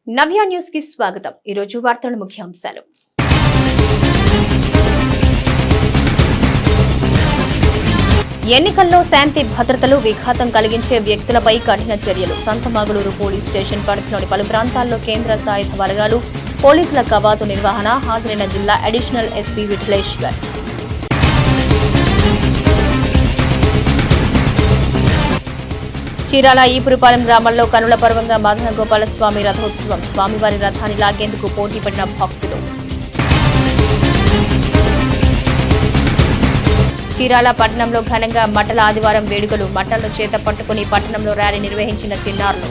నవ్య news కి స్వాగతం। ఈ రోజు వార్తల ముఖ్యాంశాలు। ఎన్నికల్లో శాంతి భద్రతలు విఘాతం కలిగించే వ్యక్తులపై కఠిన చర్యలు। సంతమాగులూరు పోలీస్ స్టేషన్ పరిధిలోని పలు ప్రాంతాల్లో కేంద్ర సాయుధ బలగాలు పోలీసుల కవాతు నిర్వహణ। హాజరైన జిల్లా అడిషనల్ ఎస్పీ విఠలేశ్వర్। చీరాల ఈపురపాలెం గ్రామంలో కనుల పర్వంగా మదన గోపాల స్వామి రథోత్సవం। స్వామివారి రథాన్ని లాగేందుకు పోటీ పడిన భక్తులు। చీరాల పట్టణంలో ఘనంగా మట్టల ఆదివారం వేడుకలు। మట్టలను చేత పట్టుకుని పట్టణంలో ర్యాలీ నిర్వహించిన చిన్నారులు।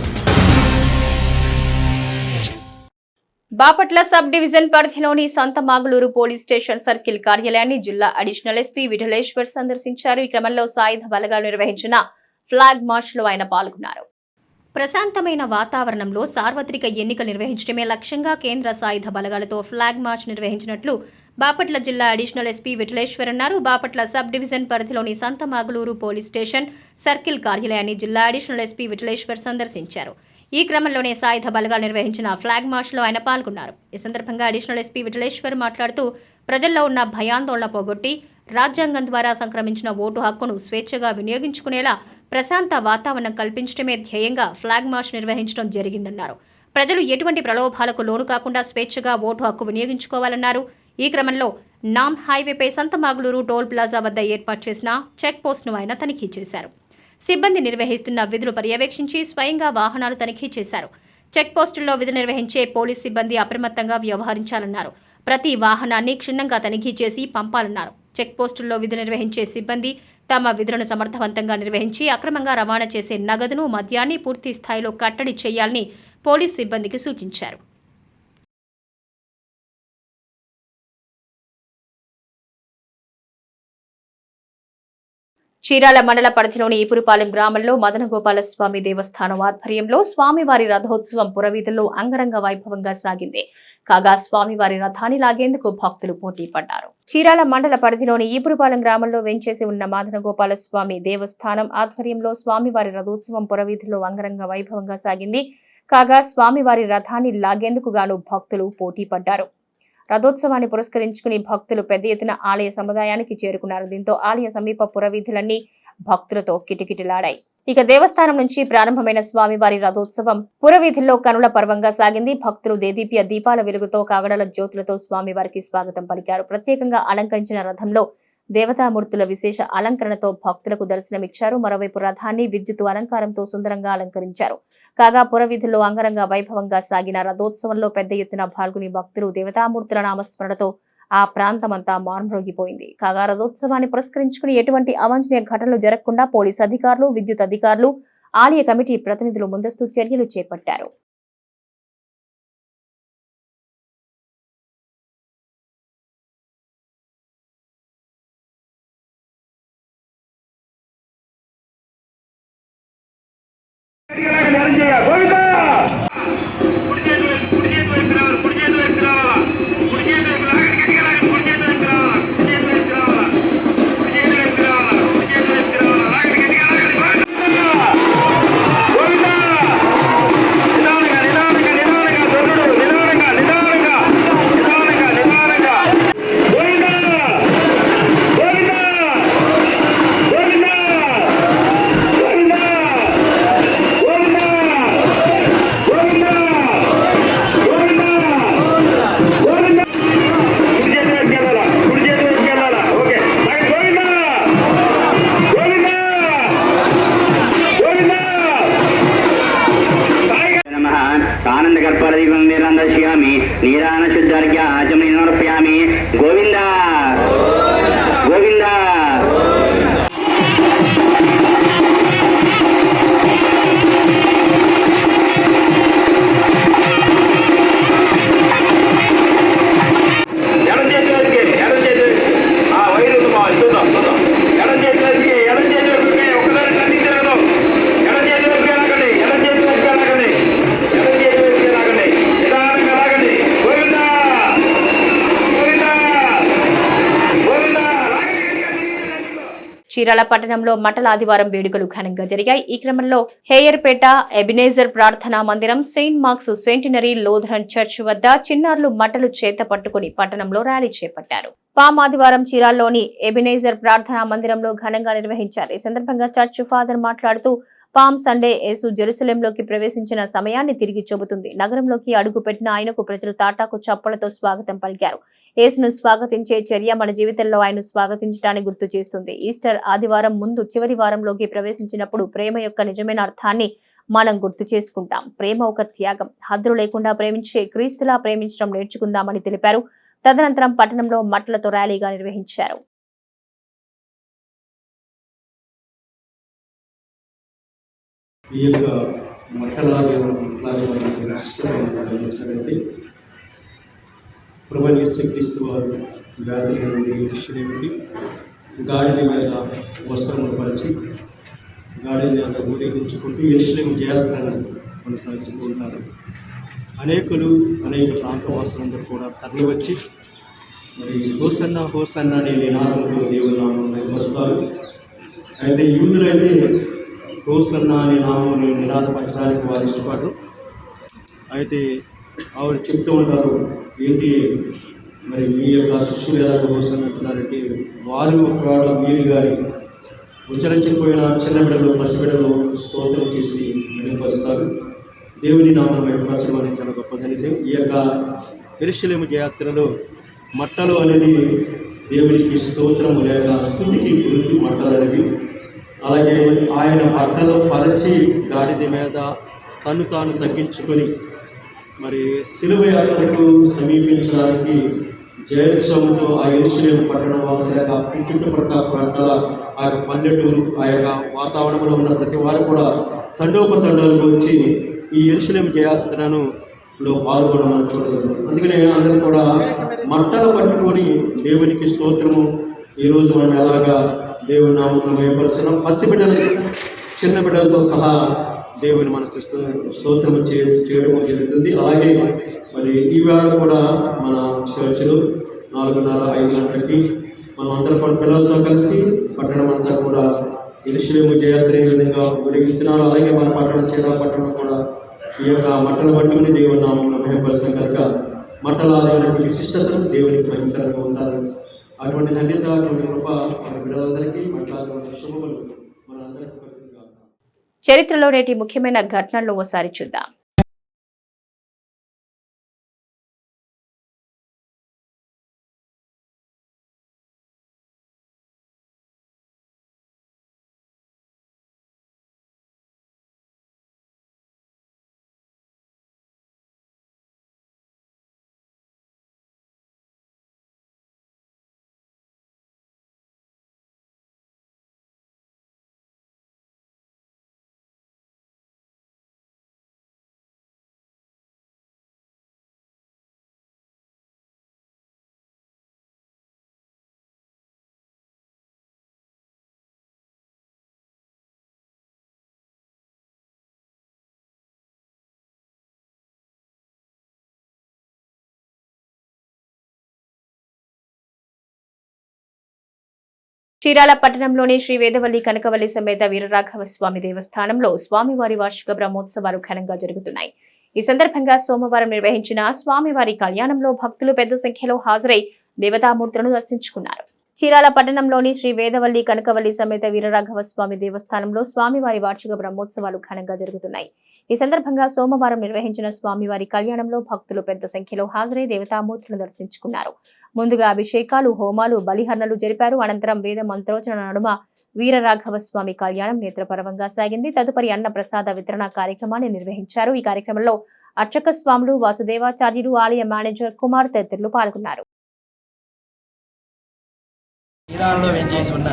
బాపట్ల సబ్ డివిజన్ పరిధిలోని సంతమాగులూరు పోలీస్ స్టేషన్ సర్కిల్ కార్యాలయాన్ని జిల్లా అడిషనల్ ఎస్పీ విఠలేశ్వర్ సందర్శించారు। ఈ క్రమంలో సాయుధ బలగాలు నిర్వహించిన ఫ్లాగ్ మార్చ్ లో ఆయన పాల్గొన్నారు। ప్రశాంతమైన వాతావరణంలో సార్వత్రిక ఎన్నికలు నిర్వహించడమే లక్ష్యంగా కేంద్ర సాయుధ బలగాలతో ఫ్లాగ్ మార్చ్ నిర్వహించినట్లు బాపట్ల జిల్లా అడిషనల్ ఎస్పీ విఠలేశ్వర్ అన్నారు। బాపట్ల సబ్ డివిజన్ పరిధిలోని సంతమాగులూరు పోలీస్ స్టేషన్ సర్కిల్ కార్యాలయాన్ని జిల్లా అడిషనల్ ఎస్పీ విఠలేశ్వర్ సందర్శించారు। ఈ క్రమంలోనే సాయుధ బలగాలు నిర్వహించిన ఫ్లాగ్ మార్చ్ లో ఆయన పాల్గొన్నారు। ఈ సందర్భంగా అడిషనల్ ఎస్పీ విఠలేశ్వర్ మాట్లాడుతూ ప్రజల్లో ఉన్న భయాందోళన పోగొట్టి రాజ్యాంగం ద్వారా సంక్రమించిన ఓటు హక్కును స్వేచ్ఛగా వినియోగించుకునేలా ప్రశాంత వాతావరణం కల్పించడమే ధ్యేయంగా ఫ్లాగ్ మార్చ్ నిర్వహించడం జరిగిందన్నారు। ప్రజలు ఎటువంటి ప్రలోభాలకు లోను కాకుండా స్వేచ్ఛగా ఓటు హక్కు వినియోగించుకోవాలన్నారు। ఈ క్రమంలో నామ్ హైవేపై సంతమాగులూరు టోల్ ప్లాజా వద్ద ఏర్పాటు చేసిన చెక్ పోస్ట్ను ఆయన తనిఖీ చేశారు। సిబ్బంది నిర్వహిస్తున్న విధులు పర్యవేక్షించి స్వయంగా వాహనాలు తనిఖీ చేశారు। చెక్ పోస్టుల్లో విధులు నిర్వహించే పోలీస్ సిబ్బంది అప్రమత్తంగా వ్యవహరించాలన్నారు। ప్రతి వాహనాన్ని క్షుణ్ణంగా తనిఖీ చేసి పంపాలన్నారు। చెక్ పోస్టుల్లో విధులు నిర్వహించే సిబ్బంది తమ విధులను సమర్థవంతంగా నిర్వహించి అక్రమంగా రవాణా చేసే నగదును మద్యాన్ని పూర్తి స్థాయిలో కట్టడి చేయాలని పోలీస్ సిబ్బందికి సూచించారు। చీరాల మండల పరిధిలోని ఈపురపాలెం గ్రామంలో మదన గోపాల స్వామి దేవస్థానం ఆధ్వర్యంలో స్వామివారి రథోత్సవం పురవీధుల్లో అంగరంగ వైభవంగా సాగింది। కాగా స్వామివారి రథాన్ని లాగేందుకు భక్తులు పోటీ పడ్డారు। చీరాల మండల పరిధిలోని ఈపురపాలెం గ్రామంలో వెంచేసి ఉన్న మదన గోపాల స్వామి దేవస్థానం ఆధ్వర్యంలో స్వామివారి రథోత్సవం పురవీధుల్లో అంగరంగ వైభవంగా సాగింది। కాగా స్వామివారి రథాన్ని లాగేందుకు గాను భక్తులు పోటీ పడ్డారు। రథోత్సవాన్ని పురస్కరించుకుని భక్తులు పెద్ద ఎత్తున ఆలయ సముదాయానికి చేరుకున్నారు। దీంతో ఆలయ సమీప పురవీధులన్నీ భక్తులతో కిటకిటలాడాయి। ఇక దేవస్థానం నుంచి ప్రారంభమైన స్వామివారి రథోత్సవం పురవీధుల్లో కనుల పర్వంగా సాగింది। భక్తులు దేదీప్య దీపాల వెలుగుతో కాగడల జ్యోతులతో స్వామివారికి స్వాగతం పలికారు। ప్రత్యేకంగా అలంకరించిన రథంలో దేవతామూర్తుల విశేష అలంకరణతో భక్తులకు దర్శనమిచ్చారు। మరోవైపు రథాన్ని విద్యుత్ అలంకారంతో సుందరంగా అలంకరించారు। కాగా పురవీధుల్లో అంగరంగ వైభవంగా సాగిన రథోత్సవంలో పెద్ద ఎత్తున పాల్గొని భక్తులు దేవతామూర్తుల నామస్మరణతో ఆ ప్రాంతమంతా మార్మ్రోగిపోయింది। కాగా రథోత్సవాన్ని పురస్కరించుకుని ఎటువంటి అవాంఛనీయ ఘటనలు జరగకుండా పోలీసు అధికారులు, విద్యుత్ అధికారులు, ఆలయ కమిటీ ప్రతినిధులు ముందస్తు చర్యలు చేపట్టారు। నీరాన శుద్ధార్ఘ్య ఆచమని సమర్పయామి। గోవింద గోవింద చీరాల పట్టణంలో మటల ఆదివారం వేడుకలు ఘనంగా జరిగాయి. ఈ క్రమంలో హేయర్పేట ఎబినేజర్ ప్రార్థనా మందిరం, సెయింట్ మార్క్స్ సెంటినరీ లోథరన్ చర్చ్ వద్ద చిన్నారులు మటలు చేత పట్టుకుని పట్టణంలో ర్యాలీ చేపట్టారు. పామ్ ఆదివారం చీరాల్లోని ఎబినేజర్ ప్రార్థనా మందిరంలో ఘనంగా నిర్వహించారు. ఈ సందర్భంగా చర్చ్ ఫాదర్ మాట్లాడుతూ పామ్ సండే యేసు జెరూసలేంలోకి ప్రవేశించిన సమయాన్ని తిరిగి చెబుతుంది. నగరంలోకి అడుగుపెట్టిన ఆయనకు ప్రజలు తాటాకు చప్పలతో స్వాగతం పలికారు. యేసును స్వాగతించే చర్య మన జీవితంలో ఆయన్ను స్వాగతించడాన్ని గుర్తు చేస్తుంది. ఈస్టర్ ఆదివారం ముందు చివరి వారంలోకి ప్రవేశించినప్పుడు ప్రేమ యొక్క నిజమైన అర్థాన్ని మనం గుర్తు చేసుకుంటాం. ప్రేమ ఒక త్యాగం. హద్దులు లేకుండా ప్రేమించే క్రీస్తులా ప్రేమించడం నేర్చుకుందామని తెలిపారు. తదనంతరం పట్టణంలో మట్టలతో ర్యాలీగా నిర్వహించారు. ఈ యొక్క మట్టలాగే ప్రభువైన యేసుక్రీస్తు వారు గాడిద నుండి యెరూషలేముకి గాడిద మీద వస్త్రములు పరిచి గాడిద మీద ఊరేగించుకుంటూ యెరూషలేము జయయాత్రను కొనసాగిస్తూ ఉంటారు. అనేక ప్రాంతవాసులందరూ కూడా తరలి వచ్చి మరి హోసన్నా హోసన్నా అనే నినాదంతో దేవుని నామమును వస్తారు. అయితే యూదులైతే హోసన్నా అనే నామమును నినాదపరచడానికి వారు ఇష్టపడరు. అయితే ఆవిడ చెప్తూ ఉంటారు, ఏంటి మరి మీ యొక్క శిష్యులు ఎలా హోసన్నా అంటున్నారంటే, వారు ఒకవేళ మీరు గారి ఉచ్చరించకపోయిన చిన్న బిడ్డలు పసిబిడ్డలు స్తోత్రం చేసి మెరుగుపరుస్తారు. దేవుని నామం ఏర్పరచమని చాలా గొప్పదని. ఈ యొక్క యెరూషలేము జయయాత్రలో మట్టలు అనేది దేవునికి స్తోత్రము లేక స్తుతికి గుర్తు మట్టలు అనేవి. అలాగే ఆయన బట్టలు పరచి గాడిద మీద తను తాను తగ్గించుకొని మరి శిలువ యాత్రకు సమీపించడానికి జయోత్సవంతో ఆ యెరూషలేము పట్టణం వాసుల చుట్టుపక్కల ప్రాంతాల ఆ యొక్క పల్లెటూరు ఆ యొక్క వాతావరణంలో ఉన్న ప్రతి వారు కూడా తండోపతండాలకు వచ్చి ఈ యెరూషలేము జయయాత్రను పాల్గొనమని చూడగలరు. అందుకనే అందరూ కూడా మట్టలు పట్టుకొని దేవునికి స్తోత్రము ఈరోజు మనం ఎలాగా దేవుని నామమును మహిమపరుస్తున్నాం. పసిబిడ్డలు చిన్న బిడ్డలతో సహా దేవుని మన స్తోత్రము చేయడం జరుగుతుంది. అలాగే మరి ఈవేళ కూడా మన చర్చిలో 4:30-5 గంటలకి మనం అందరం కూడా పిల్లలతో కలిసి పట్టణం అంతా కూడా యెరూషలేము జయయాత్ర ఏ విధంగా ఊరేగించినారు. అలాగే మన పట్టణం కూడా ఈ యొక్క మట్టలు పట్టుకుని దేవుని నామమును మహిమపరచడం కనుక మట్టల ఆలయానికి విశిష్టతను దేవునికి మహిమకరంగా ఉంటారు. అటువంటి ధన్యత కృప మన బిడ్డలందరికీ మట్టల శుభములు మనందరికీ. చరిత్రలో నేటి ముఖ్యమైన ఘటనలను ఓసారి చూద్దాం. చీరాల పట్టణంలోని శ్రీ వేదవల్లి కనకవల్లి సమేత వీరరాఘవ స్వామి దేవస్థానంలో స్వామివారి వార్షిక బ్రహ్మోత్సవాలు ఘనంగా జరుగుతున్నాయి. ఈ సందర్భంగా సోమవారం నిర్వహించిన స్వామివారి కళ్యాణంలో భక్తులు పెద్ద సంఖ్యలో హాజరై దేవతామూర్తులను దర్శించుకున్నారు. చీరాల పట్టణంలోని శ్రీ వేదవల్లి కనకవల్లి సమేత వీరరాఘవ స్వామి దేవస్థానంలో స్వామివారి వార్షిక బ్రహ్మోత్సవాలు ఘనంగా జరుగుతున్నాయి. ఈ సందర్భంగా సోమవారం నిర్వహించిన స్వామివారి కళ్యాణంలో భక్తులు పెద్ద సంఖ్యలో హాజరై దేవతామూర్తులను దర్శించుకున్నారు. ముందుగా అభిషేకాలు, హోమాలు, బలిహరణలు జరిపారు. అనంతరం వేద మంత్రోచ్చరణ నడుమ వీరరాఘవ స్వామి కళ్యాణం నేత్రపర్వంగా సాగింది. తదుపరి అన్న ప్రసాద వితరణ కార్యక్రమాన్ని నిర్వహించారు. ఈ కార్యక్రమంలో అర్చక స్వాములు, వాసుదేవాచార్యులు, ఆలయ మేనేజర్ కుమార్ తదితరులు పాల్గొన్నారు. చీరాలలో వెంచేసి ఉన్న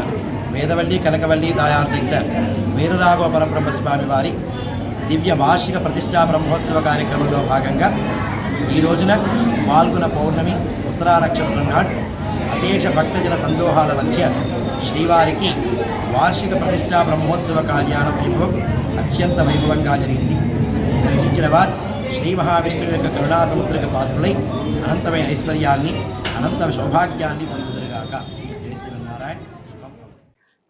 వేదవల్లి కనకవల్లి దాయార్ సహిత వీరరాఘవ పరబ్రహ్మ స్వామి వారి దివ్య వార్షిక ప్రతిష్టా బ్రహ్మోత్సవ కార్యక్రమంలో భాగంగా ఈ రోజున పాల్గొన పౌర్ణమి ఉత్తరా నక్షత్రం నాడు అశేష భక్తజన సందోహాల మధ్య శ్రీవారికి వార్షిక ప్రతిష్టా బ్రహ్మోత్సవ కళ్యాణ వైభవం అత్యంత వైభవంగా జరిగింది. దర్శించిన వారు శ్రీ మహావిష్ణువు యొక్క కరుణా సముద్రక పాత్రులై అనంతమైన ఐశ్వర్యాన్ని, అనంత సౌభాగ్యాన్ని పొందుదురుగాక.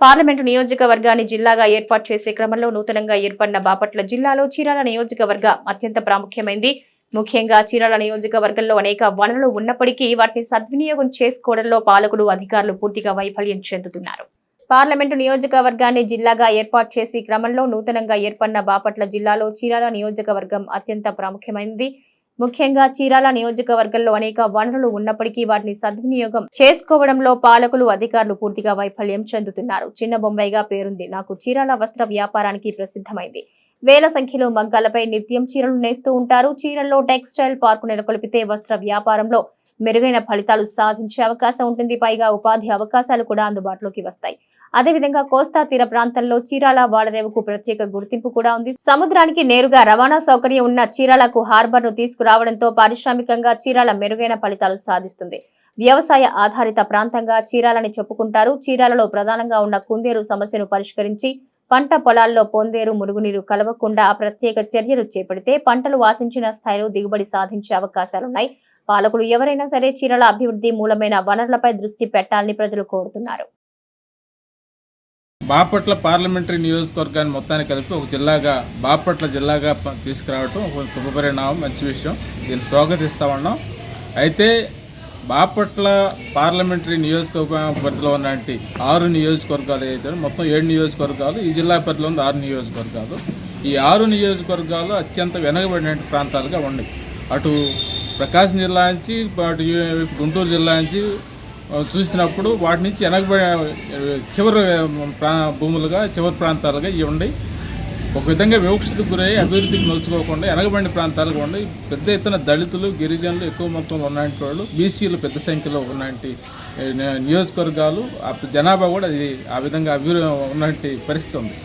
పార్లమెంటు నియోజకవర్గాన్ని జిల్లాగా ఏర్పాటు చేసే క్రమంలో నూతనంగా ఏర్పడిన బాపట్ల జిల్లాలో చీరాల నియోజకవర్గం అత్యంత ప్రాముఖ్యమైంది. ముఖ్యంగా చీరాల నియోజకవర్గంలో అనేక వనరులు ఉన్నప్పటికీ వాటిని సద్వినియోగం చేసుకోవడంలో పాలకులు, అధికారులు పూర్తిగా వైఫల్యం చెందుతున్నారు. పార్లమెంటు నియోజకవర్గాన్ని జిల్లాగా ఏర్పాటు చేసే క్రమంలో నూతనంగా ఏర్పడిన బాపట్ల జిల్లాలో చీరాల నియోజకవర్గం అత్యంత ప్రాముఖ్యమైనది. ముఖ్యంగా చీరాల నియోజకవర్గంలో అనేక వనరులు ఉన్నప్పటికీ వాటిని సద్వినియోగం చేసుకోవడంలో పాలకులు, అధికారులు పూర్తిగా వైఫల్యం చెందుతున్నారు. చిన్న బొంబాయిగా పేరుంది. నాకు చీరాల వస్త్ర వ్యాపారానికి ప్రసిద్ధమైంది. వేల సంఖ్యలో మగ్గాలపై నిత్యం చీరలు నేస్తూ ఉంటారు. చీరల్లో టెక్స్టైల్ పార్కు నెలకొల్పితే వస్త్ర వ్యాపారంలో మెరుగైన ఫలితాలు సాధించే అవకాశం ఉంటుంది. పైగా ఉపాధి అవకాశాలు కూడా అందుబాటులోకి వస్తాయి. అదేవిధంగా కోస్తా తీర ప్రాంతంలో చీరాల వాడరేవుకు ప్రత్యేక గుర్తింపు కూడా ఉంది. సముద్రానికి నేరుగా రవాణా సౌకర్యం ఉన్న చీరాలకు హార్బర్ ను తీసుకురావడంతో పారిశ్రామికంగా చీరాల మెరుగైన ఫలితాలు సాధిస్తుంది. వ్యవసాయ ఆధారిత ప్రాంతంగా చీరాలని చెప్పుకుంటారు. చీరాలలో ప్రధానంగా ఉన్న కుందేరు సమస్యను పరిష్కరించి పంట పొలాల్లో పొందేరు, మురుగునీరు కలవకుండా ప్రత్యేక చర్యలు చేపడితే పంటలు ఆశించిన స్థాయిలో దిగుబడి సాధించే అవకాశాలున్నాయి. పాలకులు ఎవరైనా సరే చీరాల అభివృద్ధి మూలమైన వనరులపై దృష్టి పెట్టాలని ప్రజలు కోరుతున్నారు. బాపట్ల పార్లమెంటరీ నియోజకవర్గాన్ని మొత్తాన్ని కలిపి ఒక జిల్లాగా, బాపట్ల జిల్లాగా తీసుకురావడం ఒక శుభపరిణామం, మంచి విషయం. దీన్ని స్వాగతిస్తా ఉన్నాం. అయితే బాపట్ల పార్లమెంటరీ నియోజకవర్గ పరిధిలో ఉన్నటువంటి 6 నియోజకవర్గాలు అయితే మొత్తం 7 నియోజకవర్గాలు, ఈ జిల్లా పరిధిలో ఉన్న 6 నియోజకవర్గాలు. ఈ 6 నియోజకవర్గాలు అత్యంత వెనకబడిన ప్రాంతాలుగా ఉన్నాయి. అటు ప్రకాశం జిల్లా నుంచి, అటు గుంటూరు జిల్లా నుంచి చూసినప్పుడు వాటి నుంచి చివరి భూములుగా, చివరి ప్రాంతాలుగా ఇవి ఉన్నాయి. ఒక విధంగా వివక్షతకు గురై అభివృద్ధికి నలుచుకోకుండా వెనకబడిన ప్రాంతాలుగా ఉండి పెద్ద ఎత్తున దళితులు, గిరిజనులు ఎక్కువ మొత్తంలో ఉన్నటువంటి వాళ్ళు, బీసీలు పెద్ద సంఖ్యలో ఉన్నటువంటి నియోజకవర్గాలు, జనాభా కూడా అది ఆ విధంగా ఉన్నటువంటి పరిస్థితి ఉంది.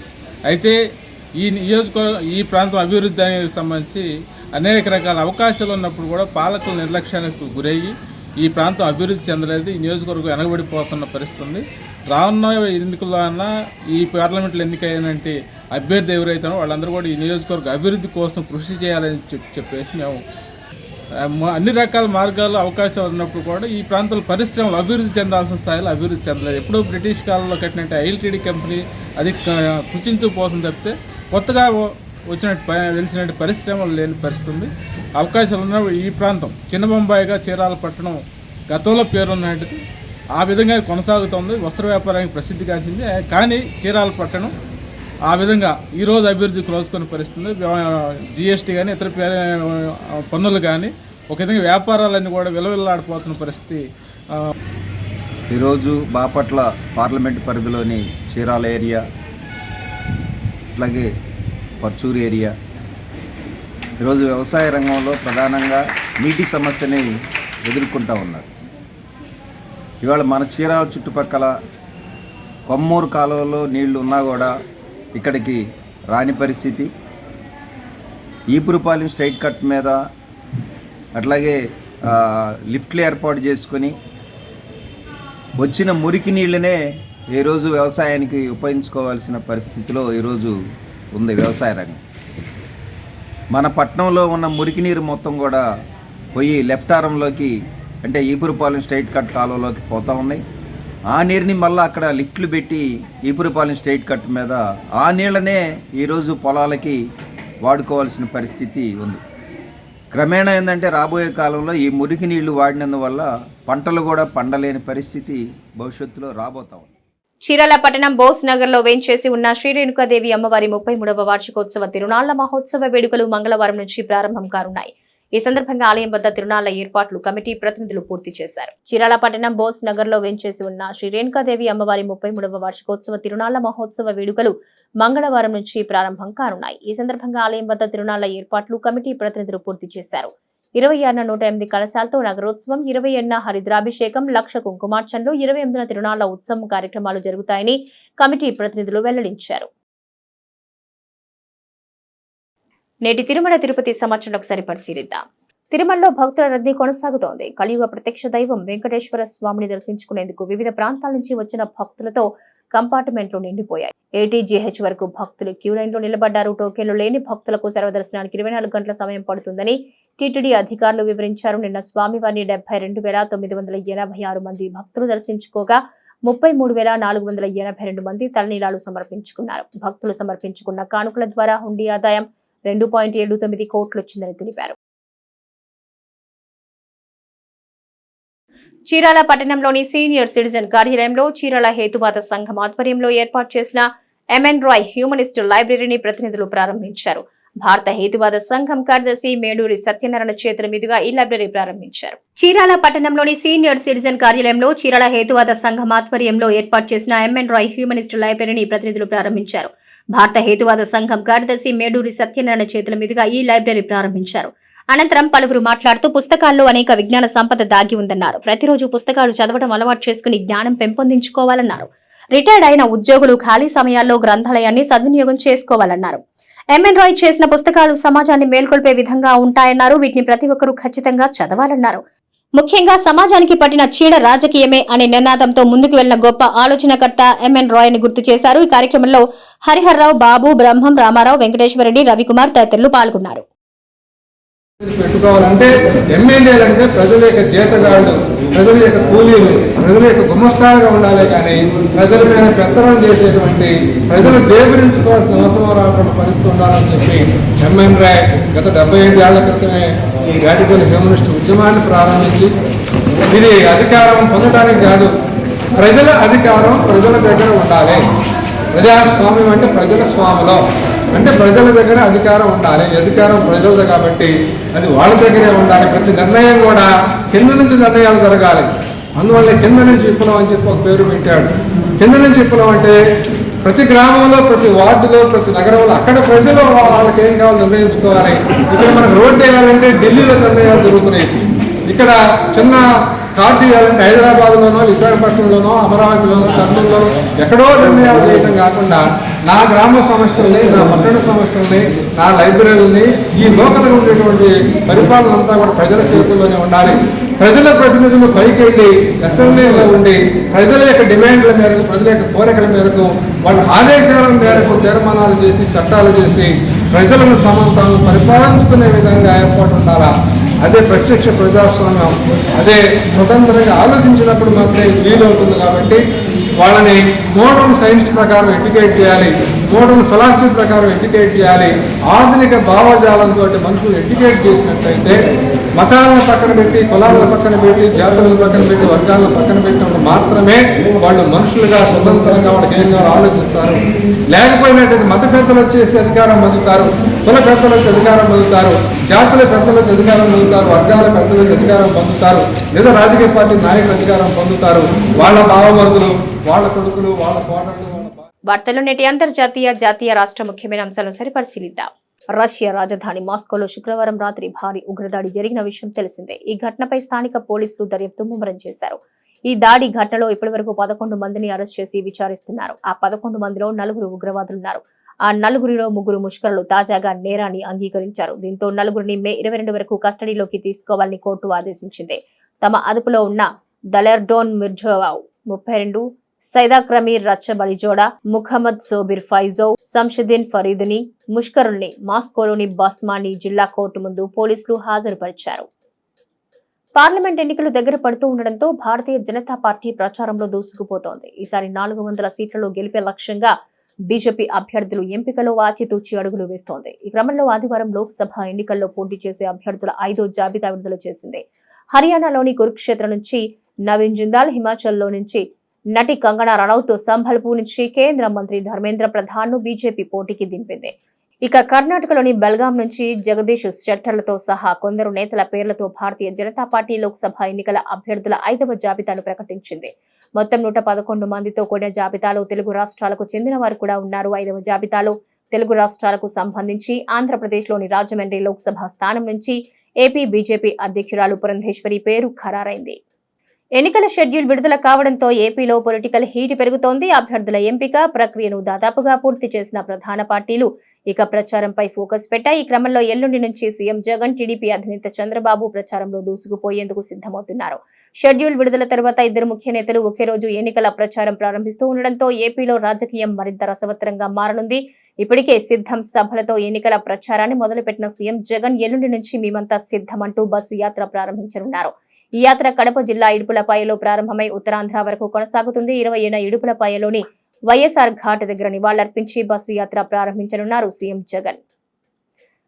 అయితే ఈ ప్రాంతం అభివృద్ధికి సంబంధించి అనేక రకాల అవకాశాలు ఉన్నప్పుడు కూడా పాలకుల నిర్లక్ష్యానికి గురయ్యి ఈ ప్రాంతం అభివృద్ధి చెందలేదు. ఈ నియోజకవర్గం వెనకబడిపోతున్న పరిస్థితి ఉంది. రానున్న ఎన్నికల్లో అన్నా ఈ పార్లమెంట్లో ఎన్నికైనంటే అభ్యర్థి ఎవరైతారో వాళ్ళందరూ కూడా ఈ నియోజకవర్గ అభివృద్ధి కోసం కృషి చేయాలని చెప్పేసి మేము అన్ని రకాల మార్గాలు, అవకాశాలు ఉన్నప్పుడు కూడా ఈ ప్రాంతాల పరిశ్రమలు అభివృద్ధి చెందాల్సిన స్థాయిలో అభివృద్ధి చెందలేదు. ఎప్పుడో బ్రిటిష్ కాలంలో కట్టినట్టు ఐఎల్టీడీ కంపెనీ అది కృషించుకుపోతుంది తప్పితే కొత్తగా వెలిసినట్టు పరిశ్రమలు లేని పరిస్థితుంది. అవకాశాలు ఉన్న ఈ ప్రాంతం చిన్న బొంబాయిగా చీరాల పట్టణం గతంలో పేరున్నట్టుది ఆ విధంగా కొనసాగుతుంది. వస్త్ర వ్యాపారానికి ప్రసిద్ధిగాంచింది. కానీ చీరాల పట్టణం ఆ విధంగా ఈరోజు అభివృద్ధి క్రోసుకొని పరిస్థితుంది. జిఎస్టీ కానీ ఇతర పన్నులు కానీ ఒక విధంగా వ్యాపారాలన్నీ కూడా విలవిల్లాడిపోతున్న పరిస్థితి. ఈరోజు బాపట్ల పార్లమెంట్ పరిధిలోని చీరాల ఏరియా, అట్లాగే పర్చూరు ఏరియా ఈరోజు వ్యవసాయ రంగంలో ప్రధానంగా నీటి సమస్యని ఎదుర్కొంటూ ఉన్నారు. ఇవాళ మన చీరాల చుట్టుపక్కల కొమ్మూరు కాలువలో నీళ్లు ఉన్నా కూడా ఇక్కడికి రాని పరిస్థితి. ఈపురపాలెం స్ట్రైట్ కట్ మీద అట్లాగే లిఫ్ట్లు ఏర్పాటు చేసుకొని వచ్చిన మురికి నీళ్ళనే ఈరోజు వ్యవసాయానికి ఉపయోగించుకోవాల్సిన పరిస్థితిలో ఈరోజు ఉంది వ్యవసాయ రంగం. మన పట్టణంలో ఉన్న మురికి నీరు మొత్తం కూడా పోయి లెఫ్ట్ ఆరంలోకి, అంటే ఈపురపాలెం స్ట్రైట్ కట్ కాలువలోకి పోతూ ఉన్నాయి. ఆ నీరుని మళ్ళీ అక్కడ లిఫ్ట్లు పెట్టి ఈపురపాలెం స్ట్రైట్ కట్ మీద ఆ నీళ్ళనే ఈరోజు పొలాలకి వాడుకోవాల్సిన పరిస్థితి ఉంది. క్రమేణా ఏంటంటే రాబోయే కాలంలో ఈ మురికి నీళ్లు వాడినందువల్ల పంటలు కూడా పండలేని పరిస్థితి భవిష్యత్తులో రాబోతా ఉంది. చీరాల పట్టణం బోస్ నగర్ లో వేంచేసి ఉన్న శ్రీ రేణుకాదేవి అమ్మవారి 33వ వార్షికోత్సవ తిరునాళ్ల మహోత్సవ వేడుకలు మంగళవారం నుంచి ప్రారంభం కానున్నాయి. ఈ సందర్భంగా ఆలయం వద్ద తిరునాళ్ల ఏర్పాట్లు కమిటీ ప్రతినిధులు పూర్తి చేశారు. చీరాల పట్టణం బోస్ నగర్ లో వేంచేసి ఉన్న శ్రీ రేణుకాదేవి అమ్మవారి 33వ వార్షికోత్సవ తిరునాళ్ల మహోత్సవ వేడుకలు మంగళవారం నుంచి ప్రారంభం కానున్నాయి. ఈ సందర్భంగా ఆలయం వద్ద తిరునాళ్ల ఏర్పాట్లు కమిటీ ప్రతినిధులు పూర్తి చేశారు. 26న 108 కలశాలతో నగరోత్సవం, 27న హరిద్రాభిషేకం, లక్ష కుంకుమార్చనలు, 28న తిరునాళ్ల ఉత్సవం కార్యక్రమాలు జరుగుతాయని కమిటీ ప్రతినిధులు వెల్లడించారు. నేటి తిరుమల తిరుపతి సమాచారం ఒకసారి పరిశీలిద్దాం. తిరుమలలో భక్తుల రద్దీ కొనసాగుతోంది. కలియుగ ప్రత్యక్ష దైవం వెంకటేశ్వర స్వామిని దర్శించుకునేందుకు వివిధ ప్రాంతాల నుంచి వచ్చిన భక్తులతో కంపార్ట్మెంట్లు నిండిపోయాయి. ATGH వరకు భక్తులు క్యూ లైన్లో నిలబడ్డారు. టోకెన్లు లేని భక్తులకు సర్వదర్శనానికి 24 గంటల సమయం పడుతుందని టీటీడీ అధికారులు వివరించారు. నిన్న స్వామివారిని 72,986 మంది భక్తులు దర్శించుకోగా 33,482 మంది తలనీలాలు సమర్పించుకున్నారు. భక్తులు సమర్పించుకున్న కానుకల ద్వారా హుండీ ఆదాయం 2.79 కోట్లు వచ్చిందని తెలిపారు. చీరాల పట్టణంలోని సీనియర్ సిటిజన్ కార్యాలయంలో చీరాల హేతువాద సంఘం ఆధ్వర్యంలో ఏర్పాటు చేసిన ఎంఎన్ రాయ్ హ్యూమనిస్ట్ లైబ్రరీని ప్రతినిధులు ప్రారంభించారు. భారత హేతువాద సంఘం కార్యదర్శి మేడూరి సత్యనారాయణ చేతుల మీదుగా ఈ లైబ్రరీ ప్రారంభించారు. చీరాల పట్టణంలోని సీనియర్ సిటిజన్ కార్యాలయంలో చీరాల హేతువాద సంఘం ఆధ్వర్యంలో ఏర్పాటు చేసిన ఎంఎన్ రాయ్ హ్యూమనిస్ట్ లైబ్రరీని ప్రతినిధులు ప్రారంభించారు. భారత హేతువాద సంఘం కార్యదర్శి మేడూరి సత్యనారాయణ చేతుల మీదుగా ఈ లైబ్రరీ ప్రారంభించారు. అనంతరం పలువురు మాట్లాడుతూ పుస్తకాల్లో అనేక విజ్ఞాన సంపద దాగి ఉందన్నారు. ప్రతిరోజు పుస్తకాలు చదవడం అలవాటు చేసుకుని జ్ఞానం పెంపొందించుకోవాలన్నారు. రిటైర్డ్ అయిన ఉద్యోగులు ఖాళీ సమయాల్లో గ్రంథాలయాన్ని సద్వినియోగం చేసుకోవాలన్నారు. ఎంఎన్ రాయ్ చేసిన పుస్తకాలు సమాజాన్ని మేల్కొల్పే విధంగా ఉంటాయన్నారు. వీటిని ప్రతి ఒక్కరూ ఖచ్చితంగా చదవాలన్నారు. ముఖ్యంగా సమాజానికి పట్టిన చీడ రాజకీయమే అనే నినాదంతో ముందుకు వెళ్లిన గొప్ప ఆలోచనకర్త ఎంఎన్ రాయ్ ని గుర్తు చేశారు. ఈ కార్యక్రమంలో హరిహర్రావు, బాబు, బ్రహ్మం, రామారావు, వెంకటేశ్వరరెడ్డి, రవికుమార్ తదితరులు పాల్గొన్నారు. పెట్టుకోవాలంటే ఎమ్మెల్యేలు అంటే ప్రజల యొక్క జీతగాళ్ళు, ప్రజల యొక్క కూలీలు, ప్రజల యొక్క గుమస్తాలుగా ఉండాలి. కానీ ప్రజల మీద పెత్తనం చేసేటువంటి ప్రజలు దేవరించుకోవాల్సిన అవసరం రాకుండా పరిస్థితి ఉండాలని చెప్పి ఎంఎన్ రాయ్ గత 75 ఏళ్ల క్రితమే ఈ రాడికల్ హ్యూమనిస్ట్ ఉద్యమాన్ని ప్రారంభించి ఇది అధికారం పొందడానికి కాదు, ప్రజల అధికారం ప్రజల దగ్గర ఉండాలి. ప్రజాస్వామ్యం అంటే ప్రజల స్వాములో అంటే ప్రజల దగ్గర అధికారం ఉండాలి. అధికారం ప్రజలది కాబట్టి అది వాళ్ళ దగ్గరే ఉండాలి. ప్రతి నిర్ణయం కూడా కింద నుంచి నిర్ణయాలు జరగాలి. అందువల్ల కింద నుంచి విప్లవం అని చెప్పి ఒక పేరు పెట్టాడు. కింద నుంచి విప్లవం అంటే ప్రతి గ్రామంలో, ప్రతి వార్డులో, ప్రతి నగరంలో అక్కడ ప్రజలు వాళ్ళకి ఏం కావాలో నిర్ణయించుకోవాలి. ఇక్కడ మనకు రోడ్డు వేయాలంటే ఢిల్లీలో నిర్ణయాలు జరుగుతున్నాయి. ఇక్కడ చిన్న కార్డు వేయాలంటే హైదరాబాద్లోనో, విశాఖపట్నంలోనో, అమరావతిలోనో, కర్నూలులోనో ఎక్కడో నిర్ణయాలు చేయడం కాకుండా నా గ్రామ సమస్యల్ని, నా పట్టణ సమస్యల్ని, నా లైబ్రరీలని, ఈ లోకల్లో ఉండేటువంటి పరిపాలన అంతా కూడా ప్రజల చేతుల్లోనే ఉండాలి. ప్రజల ప్రతినిధులు పైకి వెళ్ళి అసెంబ్లీలో ఉండి ప్రజల యొక్క డిమాండ్ల మేరకు, ప్రజల యొక్క కోరికల మేరకు, వాళ్ళ ఆదేశాల మేరకు తీర్మానాలు చేసి, చట్టాలు చేసి ప్రజలను తాము పరిపాలించుకునే విధంగా ఏర్పాటు ఉండాలా. అదే ప్రత్యక్ష ప్రజాస్వామ్యం. అదే స్వతంత్రంగా ఆలోచించినప్పుడు మాత్రమే వీలవుతుంది. కాబట్టి వాళ్ళని మోడర్న్ సైన్స్ ప్రకారం ఎడ్యుకేట్ చేయాలి, మోడర్న్ ఫిలాసఫీ ప్రకారం ఎడ్యుకేట్ చేయాలి. ఆధునిక భావజాలంతో మనుషులు ఎడ్యుకేట్ చేసినట్లయితే మతాలను పక్కన పెట్టి, కులాలను పక్కన పెట్టి, జాతులను పక్కన పెట్టి, వర్గాలను పక్కన పెట్టినప్పుడు మాత్రమే వాళ్ళు మనుషులుగా స్వతంత్రంగా వాళ్ళకి ఏం ఆలోచిస్తారు. లేకపోయినట్లయితే మత పెద్దలు వచ్చేసి అధికారం పొందుతారు, కుల పెద్దలు వచ్చి అధికారం పొందుతారు, జాతుల పెద్దలు వచ్చి అధికారం పొందుతారు, వర్గాల పెద్దలు వచ్చి అధికారం పొందుతారు, లేదా రాజకీయ పార్టీ నాయకులు అధికారం పొందుతారు. వాళ్ళ భావమరుదులు, వాళ్ళ కొడుకులు, వాళ్ళ కోటలు. వార్తలు నేటి అంతర్జాతీయ, జాతీయ, రాష్ట్ర ముఖ్యమైన అంశాలను సరిపరిశీలిద్దాం. రష్యా రాజధాని మాస్కోలో శుక్రవారం రాత్రి భారీ ఉగ్రదాడి జరిగిన విషయం తెలిసిందే. ఈ ఘటనపై స్థానిక పోలీసులు దర్యాప్తు ముమ్మరం చేశారు. ఈ దాడి ఘటనలో ఇప్పటివరకు 11 మందిని అరెస్ట్ చేసి విచారిస్తున్నారు. ఆ 11 మందిలో 4 ఉగ్రవాదులున్నారు. ఆ 4 ముగ్గురు ముష్కరులు తాజాగా నేరాన్ని అంగీకరించారు. దీంతో 4 మే 22 వరకు కస్టడీలోకి తీసుకోవాలని కోర్టు ఆదేశించింది. తమ అదుపులో ఉన్న దలెర్డోన్ మిర్జోవావ్ 32, సైదాక్రమీర్ రచ్చబలిజోడా, ముఖమ్మద్ సోబిర్ ఫైజోవ్, సంషుద్దీన్ ఫరీదుని ముష్కరుల్ని మాస్కోలోని బస్మాని జిల్లా కోర్టు ముందు పోలీసులు హాజరుపరిచారు. పార్లమెంట్ ఎన్నికలు దగ్గర పడుతూ ఉండడంతో భారతీయ జనతా పార్టీ ప్రచారంలో దూసుకుపోతోంది. ఈసారి 400 సీట్లలో గెలిపే లక్ష్యంగా బీజేపీ అభ్యర్థులు ఎంపికలో ఆచితూచి అడుగులు వేస్తోంది. ఈ క్రమంలో ఆదివారం లోక్సభ ఎన్నికల్లో పోటీ చేసే అభ్యర్థుల 5వ జాబితా విడుదల చేసింది. హర్యానాలోని కురుక్షేత్ర నుంచి నవీన్ జిందాల్, హిమాచల్లో నుంచి నటి కంగనా రనౌత్, సంబల్పూర్ నుంచి కేంద్ర మంత్రి ధర్మేంద్ర ప్రధాన్ ను బీజేపీ పోటీకి దింపింది. ఇక కర్ణాటకలోని బెల్గాం నుంచి జగదీష్ షెట్టర్లతో సహా కొందరు నేతల పేర్లతో భారతీయ జనతా పార్టీ లోక్సభ ఎన్నికల అభ్యర్థుల 5వ జాబితాను ప్రకటించింది. మొత్తం 111 మందితో కూడిన జాబితాలో తెలుగు రాష్ట్రాలకు చెందిన వారు కూడా ఉన్నారు. 5వ జాబితాలో తెలుగు రాష్ట్రాలకు సంబంధించి ఆంధ్రప్రదేశ్లోని రాజమండ్రి లోక్సభ స్థానం నుంచి ఏపీ బీజేపీ అధ్యక్షురాలు పురంధేశ్వరి పేరు ఖరారైంది. ఎన్నికల షెడ్యూల్ విడుదల కావడంతో ఏపీలో పొలిటికల్ హీట్ పెరుగుతోంది. అభ్యర్థుల ఎంపిక ప్రక్రియను దాదాపుగా పూర్తి చేసిన ప్రధాన పార్టీలు ఇక ప్రచారంపై ఫోకస్ పెట్టాయి. ఈ క్రమంలో ఎల్లుండి నుంచి సీఎం జగన్, టీడీపీ అధినేత చంద్రబాబు ప్రచారంలో దూసుకుపోయేందుకు సిద్ధమవుతున్నారు. షెడ్యూల్ విడుదల తర్వాత ఇద్దరు ముఖ్య నేతలు ఒకే రోజు ఎన్నికల ప్రచారం ప్రారంభిస్తూ ఉండడంతో ఏపీలో రాజకీయం మరింత రసవత్తరంగా మారనుంది. ఇప్పటికే సిద్ధం సభలతో ఎన్నికల ప్రచారాన్ని మొదలుపెట్టిన సీఎం జగన్ ఎల్లుండి నుంచి మేమంతా సిద్ధమంటూ బస్సు యాత్ర ప్రారంభించనున్నారు. ఈ యాత్ర కడప జిల్లా ఇడుపుల ఇడుపులపాయలో ప్రారంభమై ఉత్తరాంధ్ర వరకు కొనసాగుతుంది. 20న ఇడుపులపాయలోని వైఎస్ఆర్ ఘాట్ దగ్గర నివాళులర్పించి బస్సు యాత్ర ప్రారంభించనున్నారు సీఎం జగన్.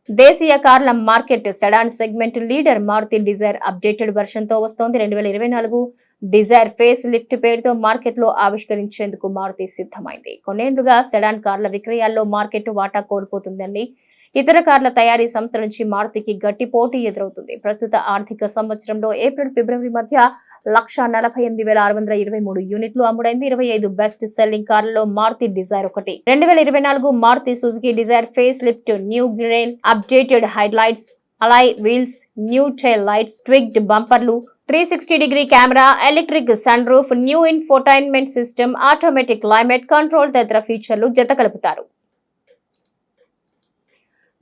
దేశీయ కార్ల market sedan segment leader Maruti Dzire updated version తో వస్తోంది. 2024 డిజైర్ ఫేస్ లిఫ్ట్ పేరుతో మార్కెట్ లో ఆవిష్కరించేందుకు మారుతి సిద్ధమైంది. కొన్నేళ్లుగా సెడాన్ కార్ల విక్రయాల్లో మార్కెట్ వాటా కోల్పోతుందని ఇతర కార్ల తయారీ సంస్థల నుంచి మారుతికి గట్టి పోటీ ఎదురవుతుంది. ప్రస్తుత ఆర్థిక సంవత్సరంలో ఏప్రిల్ ఫిబ్రవరి మధ్య 148,623 యూనిట్లు అమ్ముడైంది. 25 బెస్ట్ సెల్లింగ్ కార్లలో మారుతి డిజైర్ ఒకటి. 2024 Maruti Suzuki Dzire face lift, new grille, updated headlights, alloy wheels, new tail lights, tweaked బంపర్లు, 360-డిగ్రీ camera, electric sunroof, new infotainment system, automatic climate control తదితర ఫీచర్లు జతకలుపుతారు.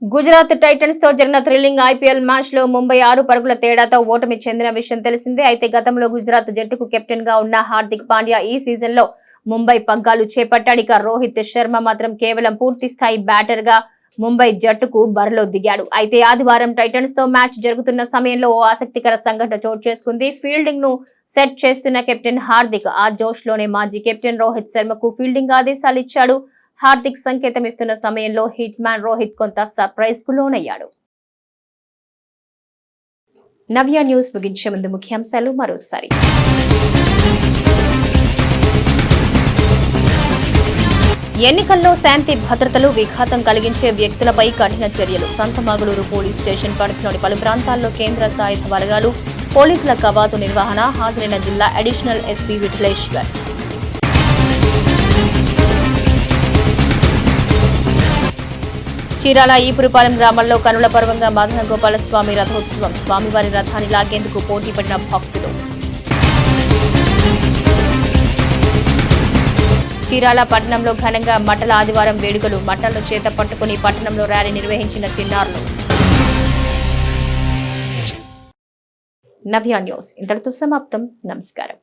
గుజరాత్ టైటన్స్ తో జరిగిన థ్రిల్లింగ్ ఐపీఎల్ మ్యాచ్ లో ముంబై 6 పరుగుల తేడాతో ఓటమి చెందిన విషయం తెలిసిందే. అయితే గతంలో గుజరాత్ జట్టుకు కెప్టెన్ గా ఉన్న హార్దిక్ పాండ్యా ఈ సీజన్ లో ముంబై పగ్గాలు చేపట్టాడు. ఇక రోహిత్ శర్మ మాత్రం కేవలం పూర్తి స్థాయి బ్యాటర్ గా ముంబై జట్టుకు బరిలో దిగాడు. అయితే ఆదివారం టైటన్స్ తో మ్యాచ్ జరుగుతున్న సమయంలో ఓ ఆసక్తికర సంఘటన చోటు చేసుకుంది. ఫీల్డింగ్ ను సెట్ చేస్తున్న కెప్టెన్ హార్దిక్ ఆ జోష్ లోనే మాజీ కెప్టెన్ రోహిత్ శర్మకు ఫీల్డింగ్ ఆదేశాలు ఇచ్చాడు. హార్దిక్ సంకేతం ఇస్తున్న సమయంలో హిట్ మ్యాన్ రోహిత్ కొంత సర్ప్రైజ్ కు లోనయ్యాడు. నవ్య న్యూస్ ముగించే ముందు ముఖ్యాంశాలు మరోసారి. ఎన్నికల్లో శాంతి భద్రతలు విఘాతం కలిగించే వ్యక్తులపై కఠిన చర్యలు. సంతమాగులూరు పోలీస్ స్టేషన్ పరిధిలోని పలు ప్రాంతాల్లో కేంద్ర సాయుధ బలగాలు పోలీసుల కవాతు నిర్వహణ. హాజరైన జిల్లా అడిషనల్ ఎస్పీ విఠలేశ్వర్. చీరాల ఈపురుపాలెం గ్రామంలో కనుల పర్వంగా మదన గోపాల స్వామి రథోత్సవం. స్వామివారి రథాన్ని లాగేందుకు పోటీ పడిన భక్తులు. చీరాల పట్టణంలో ఘనంగా మట్టల ఆదివారం వేడుకలు. మట్టలను చేత పట్టుకుని పట్టణంలో ర్యాలీ నిర్వహించిన చిన్నారులు. నవ్య న్యూస్ ఇంతటితో సమాప్తం. నమస్కారం.